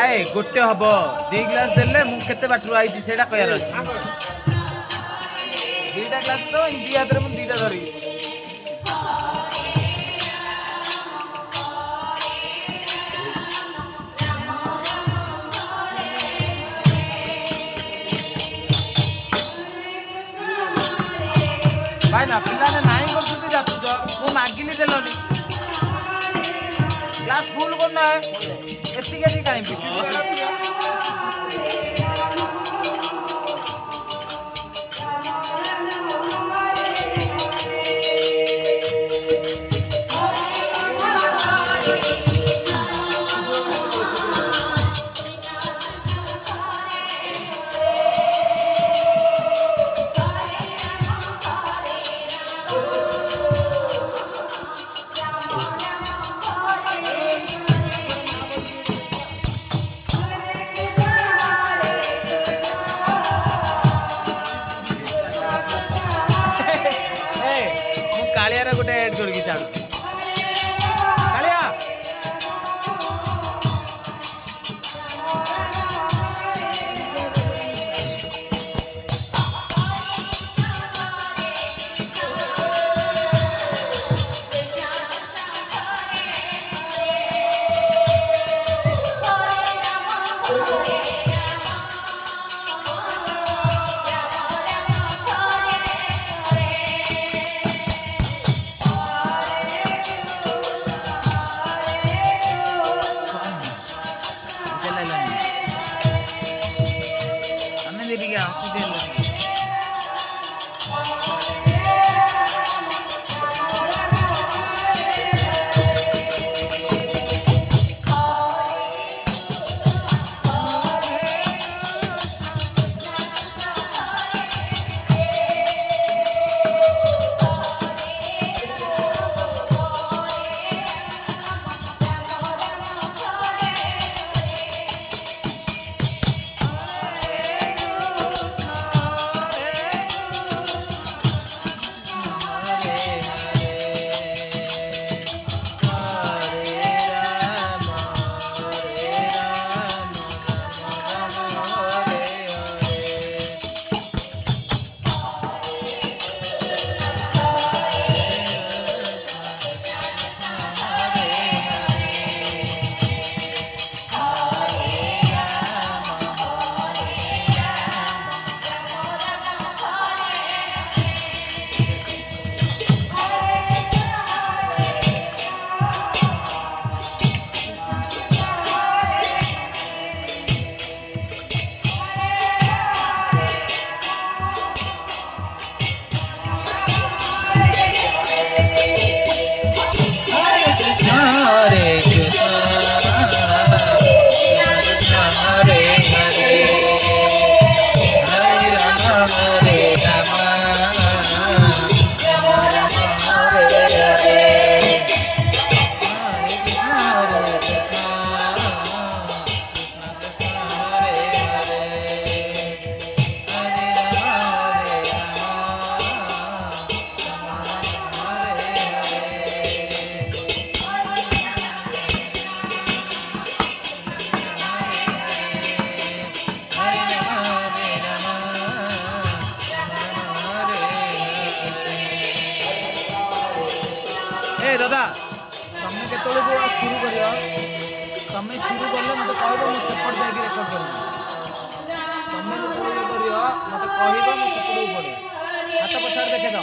ए गोटे हम 2 ग्लास देले मु केते बाटरू आइछि सेटा कहयार अछि 2टा ग्लास तो इंदी हाथ रे मु 2टा धरि भाई ना पिला ने नाही करछुती जातु मु मागिली देलोनी ग्लास फुल करना है एती के काई पी कालियारा गोटे ऐड करके चालू कालिया दादा तुम के शुरू कर तुम शुरू कले मत कह सेपट जाकर रेकर्ड कर तुम जो कर मत कह सेपट पड़े हाथ पछाड़ देखे दो